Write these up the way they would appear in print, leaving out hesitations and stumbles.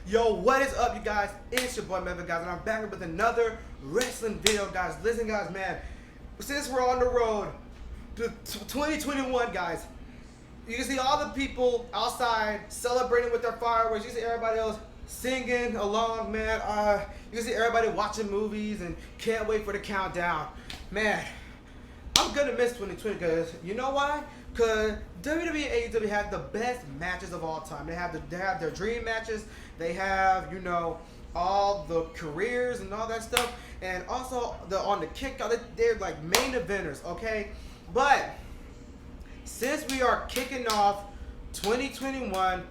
Yo, what is up, you guys? It's your boy Melvin, guys, and I'm back with another wrestling video, guys. Listen, guys, man, since we're on the road to 2021, guys, you can see all the people outside celebrating with their fireworks. You see everybody else singing along, man. You can see everybody watching movies and can't wait for the countdown. Man, I'm gonna miss 2020 because you know why? Because WWE and AEW have the best matches of all time. They have their dream matches. They have, you know, all the careers and all that stuff. And also on the kickoff, they're like main eventers, okay? But since we are kicking off 2021,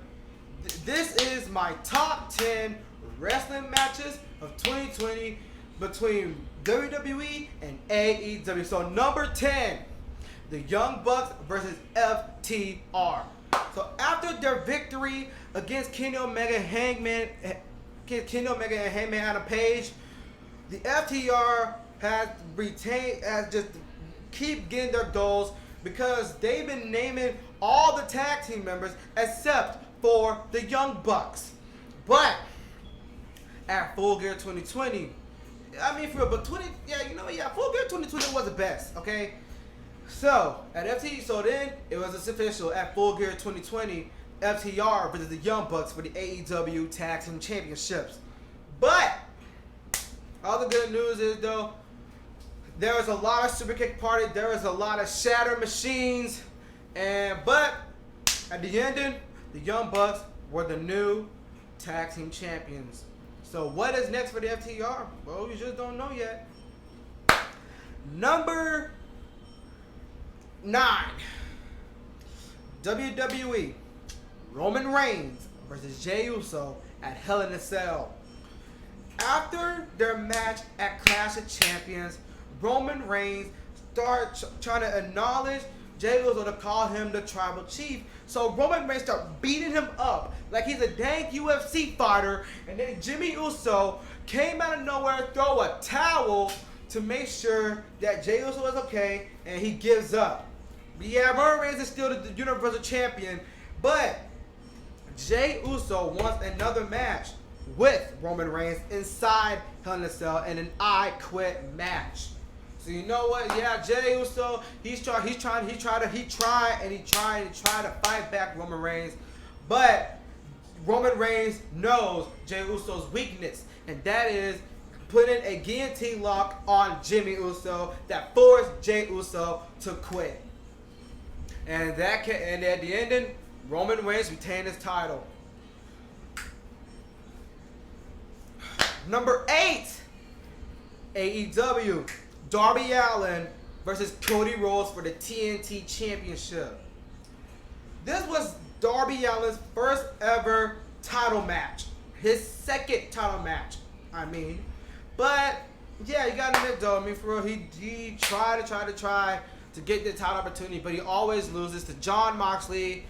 this is my top 10 wrestling matches of 2020 between WWE and AEW. So number 10, the Young Bucks versus FTR. So after their victory against Kenny Omega and Hangman Adam Page, the FTR has just keep getting their goals because they've been naming all the tag team members except for the Young Bucks. But at Full Gear 2020, I mean, Full Gear 2020 was the best, okay? So at then it was official at Full Gear 2020, FTR versus the Young Bucks for the AEW Tag Team Championships. But all the good news is though, there was a lot of super kick party, there was a lot of shatter machines, but at the ending, the Young Bucks were the new Tag Team Champions. So what is next for the FTR? Well, you just don't know yet. Number 9, WWE, Roman Reigns versus Jey Uso at Hell in a Cell. After their match at Clash of Champions, Roman Reigns started trying to acknowledge Jey Uso to call him the Tribal Chief. So Roman Reigns started beating him up like he's a dang UFC fighter, and then Jimmy Uso came out of nowhere, throw a towel to make sure that Jey Uso is okay, and he gives up. But yeah, Roman Reigns is still the Universal Champion, but Jey Uso wants another match with Roman Reigns inside Hell in a Cell in an I Quit match. So you know what? Yeah, Jey Uso, he tried to fight back Roman Reigns, but Roman Reigns knows Jey Uso's weakness, and that is putting a guillotine lock on Jimmy Uso that forced Jey Uso to quit. And at the ending, Roman Reigns retained his title. Number 8, AEW, Darby Allin versus Cody Rhodes for the TNT Championship. This was Darby Allin's first ever title match. His second title match, I mean. But, yeah, you gotta admit though, I mean, for real, he tried to get the title opportunity, but he always loses to John Moxley,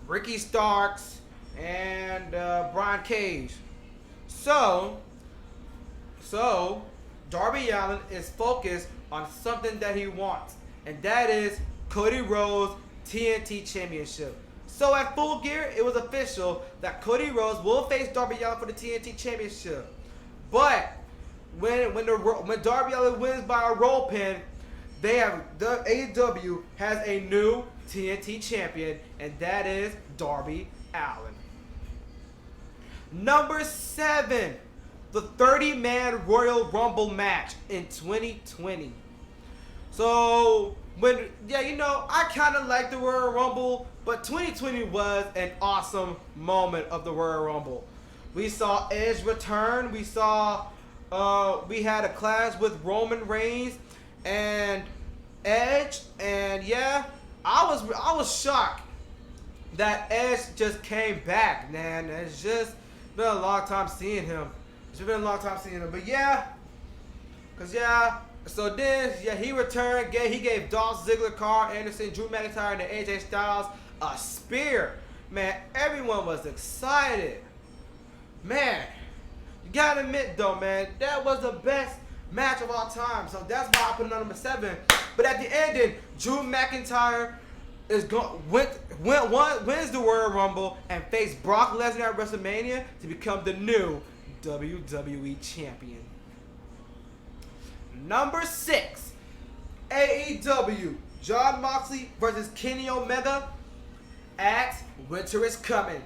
Ricky Starks, and Brian Cage. So Darby Allin is focused on something that he wants, and that is Cody Rhodes' TNT Championship. So at Full Gear, it was official that Cody Rhodes will face Darby Allin for the TNT Championship. But when Darby Allin wins by a roll pin, the AEW has a new TNT champion, and that is Darby Allin. Number 7, the 30-man Royal Rumble match in 2020. So I kind of like the Royal Rumble, but 2020 was an awesome moment of the Royal Rumble. We saw Edge return. We had a clash with Roman Reigns and Edge, and yeah, I was shocked that Edge just came back, man. It's just been a long time seeing him. But yeah, so then he returned. He gave Dolph Ziggler, Carl Anderson, Drew McIntyre, and AJ Styles a spear. Man, everyone was excited. Man, you gotta admit though, man, that was the best match of all time. So that's why I put it on number 7. But at the ending, Drew McIntyre wins the Royal Rumble and face Brock Lesnar at WrestleMania to become the new WWE Champion. Number 6, AEW, Jon Moxley versus Kenny Omega at Winter is Coming.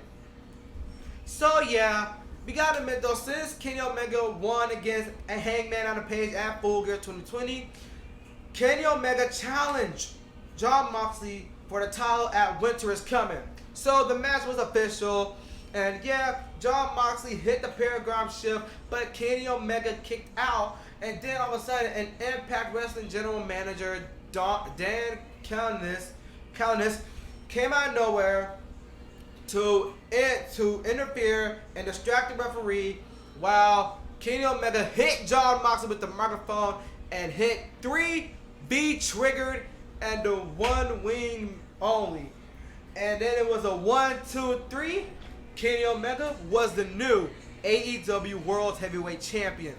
So yeah, we gotta admit though, since Kenny Omega won against a Hangman on the Page at Full Gear 2020, Kenny Omega challenged Jon Moxley for the title at Winter is Coming. So the match was official, and yeah, Jon Moxley hit the paradigm shift, but Kenny Omega kicked out, and then all of a sudden, an Impact Wrestling General Manager, Dan Callinis, came out of nowhere to interfere and distract the referee while Kenny Omega hit Jon Moxley with the microphone and hit 3 V-triggered and the 1 wing only. And then it was a 1, 2, 3. Kenny Omega was the new AEW World Heavyweight Champion.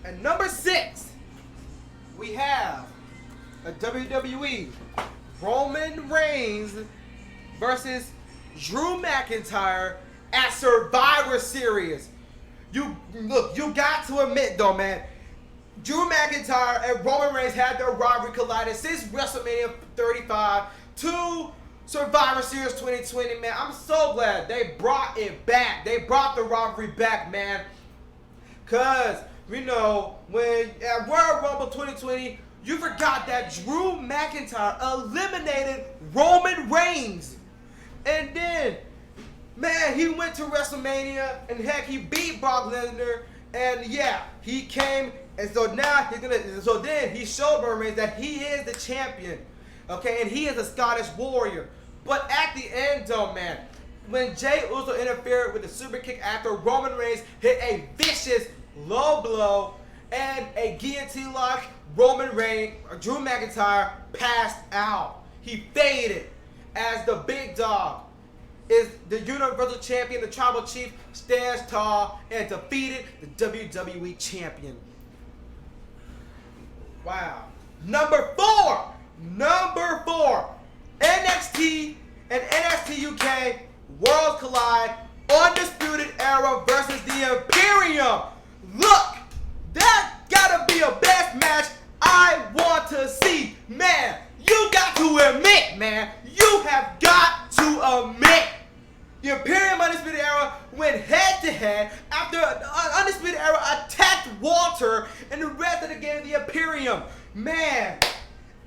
And number 6, we have a WWE Roman Reigns versus Drew McIntyre at Survivor Series. You got to admit though, man, Drew McIntyre and Roman Reigns had their rivalry collided since WrestleMania 35 to Survivor Series 2020, man. I'm so glad they brought it back. They brought the rivalry back, man. Cause we know when at Royal Rumble 2020, you forgot that Drew McIntyre eliminated Roman Reigns. And then, man, he went to WrestleMania and heck, he beat Brock Lesnar. And yeah, he came, and so now then he showed Roman Reigns that he is the champion. Okay, and he is a Scottish warrior. But at the end though, man, when Jey Uso interfered with the super kick after Roman Reigns hit a vicious low blow and a guillotine lock, Drew McIntyre passed out. He faded as the big dog is the Universal Champion, the Tribal Chief, stands tall and defeated the WWE Champion. Wow. Number 4, NXT and NXT UK Worlds Collide, Undisputed Era versus the Imperium. Look, that gotta be a best match I want to see. Man, you got to admit, man, you have got to admit, the Imperium Undisputed Era went head to head after Undisputed Era attacked Walter and the rest of the game, the Imperium. Man,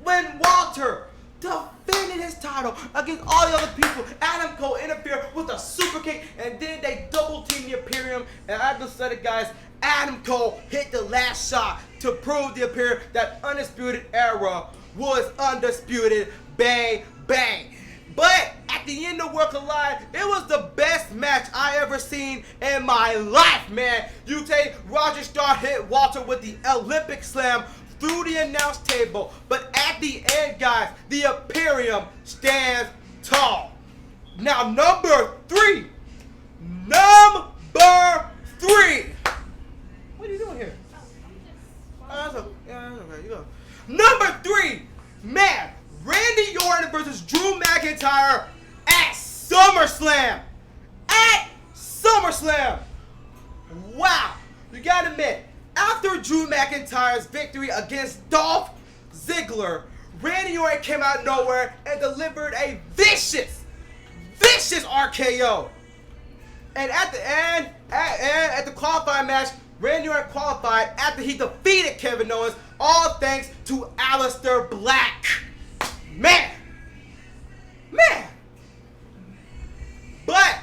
when Walter defended his title against all the other people, Adam Cole interfered with a super kick, and then they double teamed the Imperium. And I just said it, guys, Adam Cole hit the last shot to prove the Imperium that Undisputed Era was undisputed. Bang, bang. But at the end of World Collide, it was the best match I ever seen in my life, man. You take Roger Starr hit Walter with the Olympic Slam through the announce table. But at the end, guys, the Imperium stands tall. Now, number 3. What are you doing here? That's okay. You go. Number 3, man, Randy Orton versus Drew McIntyre at SummerSlam. Wow. You gotta admit, after Drew McIntyre's victory against Dolph Ziggler, Randy Orton came out of nowhere and delivered a vicious RKO. And at the end, at the qualifying match, Randy Orton qualified after he defeated Kevin Owens, all thanks to Aleister Black. Man. But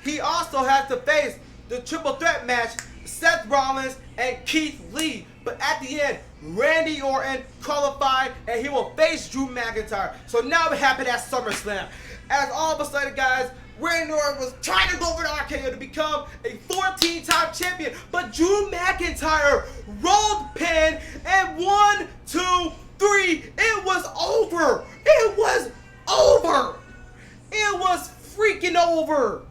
he also has to face the triple threat match, Seth Rollins and Keith Lee. But at the end, Randy Orton qualified and he will face Drew McIntyre. So now we're happy at SummerSlam. As all of a sudden, guys, Randy Orton was trying to go for the RKO to become a 14-time champion, but Drew McIntyre rolled pin and 1, 2, 3. It was over. It was freaking over.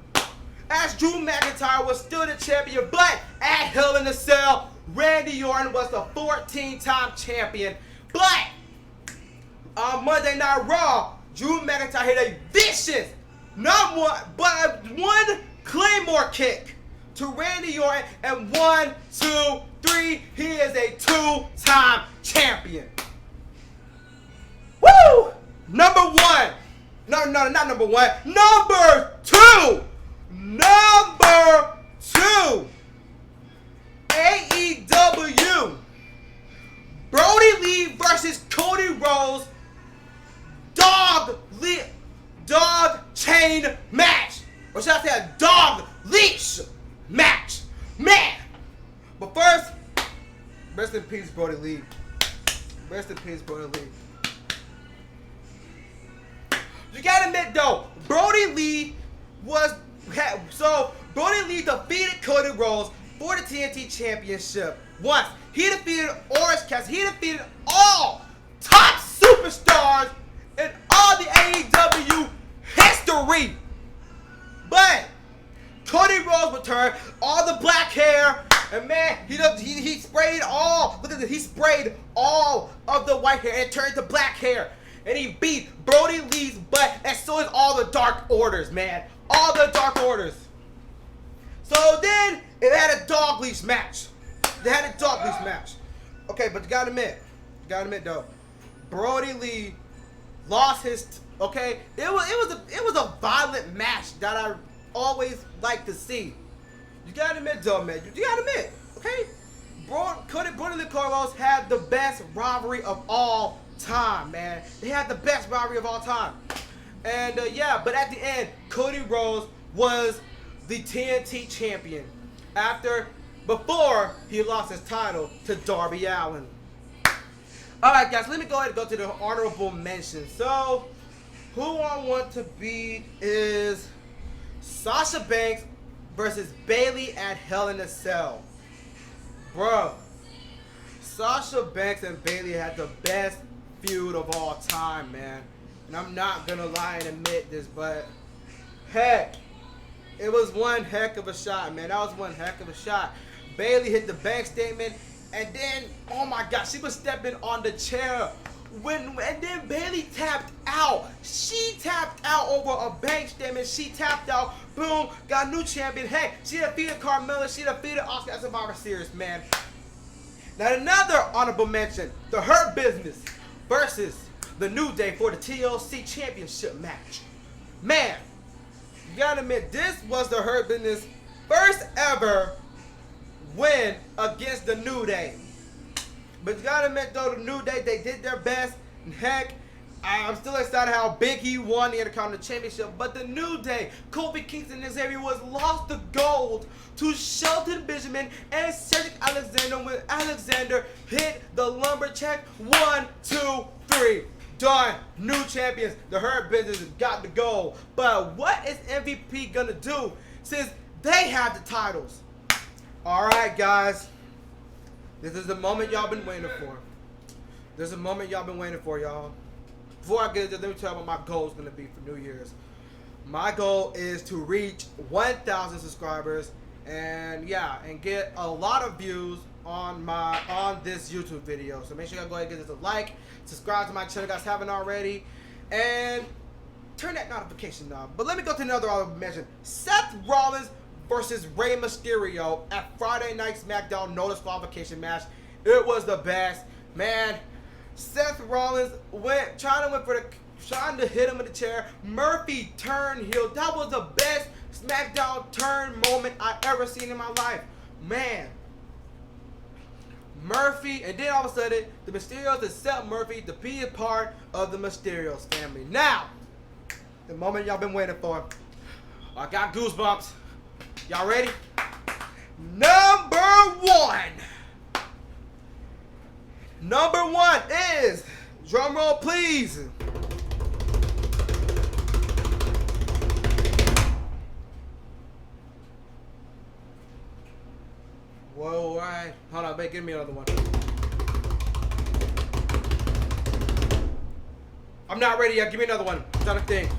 As Drew McIntyre was still the champion, but at Hell in a Cell, Randy Orton was the 14-time champion. But on Monday Night Raw, Drew McIntyre hit a vicious, not one, but one Claymore kick to Randy Orton, and 1, 2, 3, he is a 2-time champion. Woo! Number 1. No, not number 1. Number 2. Number 2. AEW. Brodie Lee versus Cody Rhodes. Dog chain match. Or should I say a dog leash match. Man. But first, rest in peace, Brodie Lee. Rest in peace, Brodie Lee. You gotta admit though, Brodie Lee defeated Cody Rhodes for the TNT Championship once. He defeated Orange Cassidy. He defeated all top superstars in all the AEW history. But Cody Rhodes returned, all the black hair, and man, he sprayed all. Look at this. He sprayed all of the white hair and it turned to black hair. And he beat Brodie Lee's butt, and so is all the Dark Orders, man. All the Dark Orders. So then, it had a dog leash match. They had a dog leash match. Okay, but you gotta admit though, Brodie Lee lost his. Okay, it was a violent match that I always like to see. You gotta admit though, man. You gotta admit, okay? Brodie Lee Carlos had the best rivalry of all time, man. They had the best rivalry of all time. And yeah, but at the end, Cody Rhodes was the TNT champion before he lost his title to Darby Allin. Alright guys, let me go ahead and go to the honorable mention. So, who I want to beat is Sasha Banks versus Bayley at Hell in a Cell. Bro, Sasha Banks and Bayley had the best feud of all time, man. And I'm not gonna lie and admit this, but heck, it was one heck of a shot, man. That was one heck of a shot. Bayley hit the bank statement, and then, oh my God, she was stepping on the chair. And then Bayley tapped out. She tapped out over a bank statement. She tapped out. Boom, got a new champion. Hey, she defeated Carmella. She defeated Asuka at Survivor Series, man. Now another honorable mention, the Hurt Business versus the New Day for the TLC Championship match. Man, you gotta admit, this was the Hurt Business first ever win against the New Day. But you gotta admit though, the New Day, they did their best. And heck, I'm still excited how big he won the Intercontinental Championship. But the New Day, Kofi Kingston and Xavier Woods lost the gold to Shelton Benjamin and Cedric Alexander when Alexander hit the lumberjack. 1, 2, 3. Done. New champions. The Hurt Business got the gold. But what is MVP gonna do since they have the titles? Alright guys. This is the moment y'all been waiting for. This is the moment y'all been waiting for, y'all. Before I get into this, let me tell you what my goal is gonna be for New Year's. My goal is to reach 1,000 subscribers and yeah, and get a lot of views on this YouTube video. So make sure y'all go ahead and give this a like, subscribe to my channel if you guys haven't already, and turn that notification on. But let me go to another honorable mention. Seth Rollins versus Rey Mysterio at Friday Night SmackDown no disqualification match. It was the best, man. Seth Rollins trying to hit him with the chair. Murphy turned heel. That was the best SmackDown turn moment I ever seen in my life, man. Murphy, and then all of a sudden, the Mysterios accept Murphy to be a part of the Mysterios family. Now, the moment y'all been waiting for. I got goosebumps. Y'all ready? Number one. Number one is, drum roll please. Whoa, alright. Hold on, babe, give me another one. I'm not ready yet. Give me another one. I'm trying to think.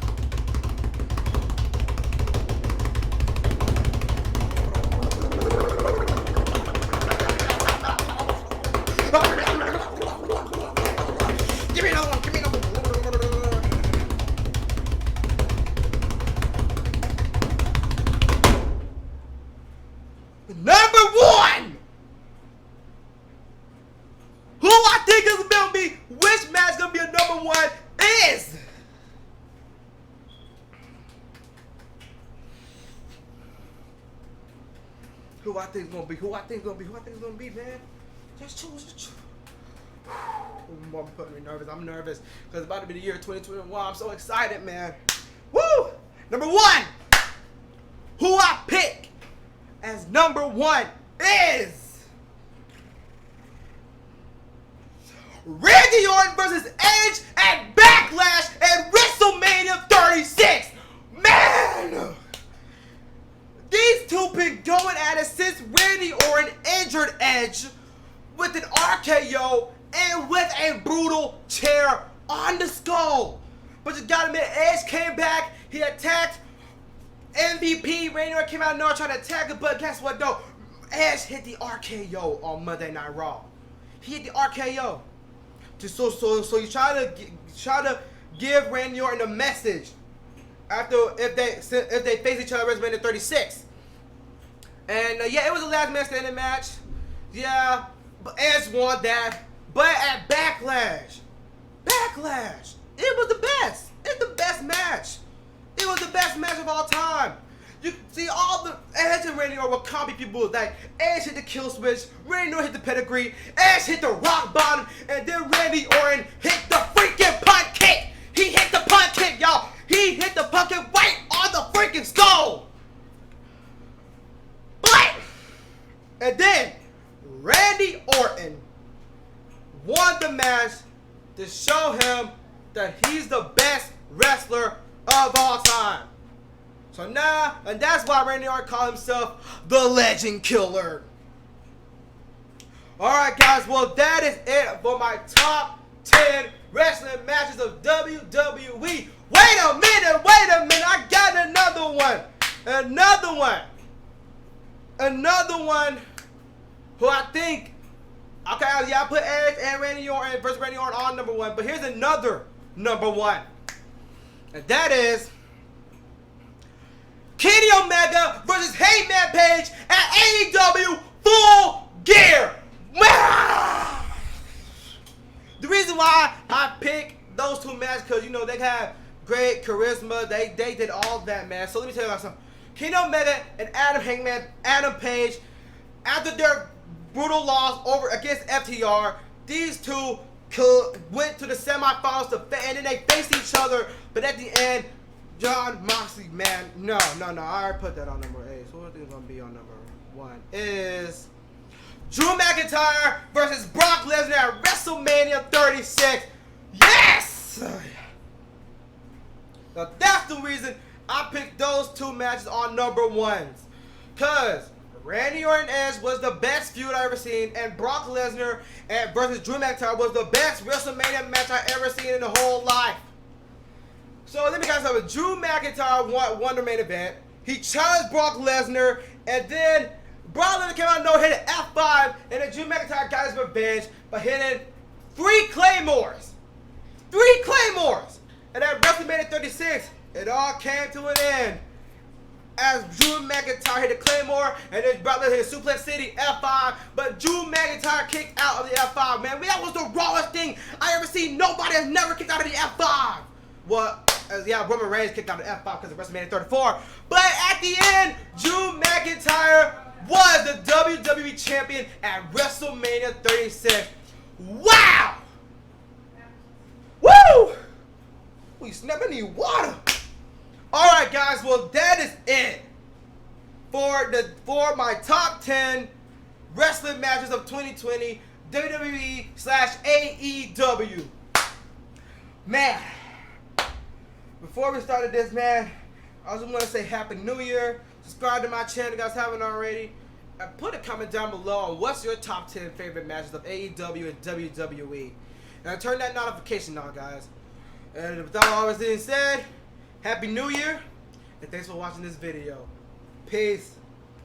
who I think is gonna be, man. Just choose. I'm putting me nervous. I'm nervous because it's about to be the year 2021. I'm so excited, man. Woo! Number one, who I pick as number one is Randy Orton versus Edge at Backlash at WrestleMania 36. Man! These two been going at it since Randy Orton injured Edge with an RKO and with a brutal chair on the skull. But you gotta admit, Edge came back, he attacked MVP, Randy Orton came out of nowhere trying to attack him, but guess what though? Edge hit the RKO on Monday Night Raw. He hit the RKO. So you try to give Randy Orton a message after if they face each other at WrestleMania 36. And yeah, it was a last man standing match. Yeah, but Edge won that. But at Backlash, it was the best. It's the best match. It was the best match of all time. You see all the Edge and Randy Orton were comedy people. Like Edge hit the kill switch, Randy Orton hit the pedigree, Edge hit the rock bottom, and then Randy Orton hit the freaking punt kick. He hit the punt kick, y'all. He hit the punt kick right on the freaking skull. But and then Randy Orton won the match to show him that he's the best wrestler of all time. So now, and that's why Randy Orton called himself the Legend Killer. Alright guys, well that is it for my top 10 wrestling matches of WWE. Wait a minute, I got another one who I think, okay, yeah, I put Edge and Randy Orton versus Randy Orton on number one, but here's another number one, and that is Kenny Omega versus Hangman Page at AEW Full Gear. The reason why I pick those two matches because, you know, they have great charisma. They did all that, man. So let me tell you about something. Kenny Omega and Adam Page, after their brutal loss over against FTR, these two went to the semifinals and then they faced each other. But at the end, John Moxley, man, no, I already put that on number 8. So what is going to be on number 1 is Drew McIntyre versus Brock Lesnar at WrestleMania 36. Yes! Now that's the reason I picked those two matches on number 1s. Because Randy Orton Edge was the best feud I ever seen, and Brock Lesnar versus Drew McIntyre was the best WrestleMania match I ever seen in the whole life. So let me guys know, Drew McIntyre won the main event. He challenged Brock Lesnar, and then Brock Lesnar came out and hit an F5, and then Drew McIntyre got his revenge by hitting 3 Claymores. 3 Claymores! And at WrestleMania 36, it all came to an end as Drew McIntyre hit a Claymore, and then Brock Lesnar hit a Suplex City F5, but Drew McIntyre kicked out of the F5, man. That was the rawest thing I ever seen. Nobody has never kicked out of the F5. Well, yeah, Roman Reigns kicked out of the F5 because of WrestleMania 34. But at the end, Drew McIntyre was the WWE Champion at WrestleMania 36. Wow! Woo! We snap, I need water. Alright guys, well that is it for my top 10 wrestling matches of 2020 WWE / AEW. Man, before we started this, man, I just want to say Happy New Year. Subscribe to my channel if you guys haven't already. And put a comment down below on what's your top 10 favorite matches of AEW and WWE. And turn that notification on, guys. And without all this being said, Happy New Year, and thanks for watching this video. Peace.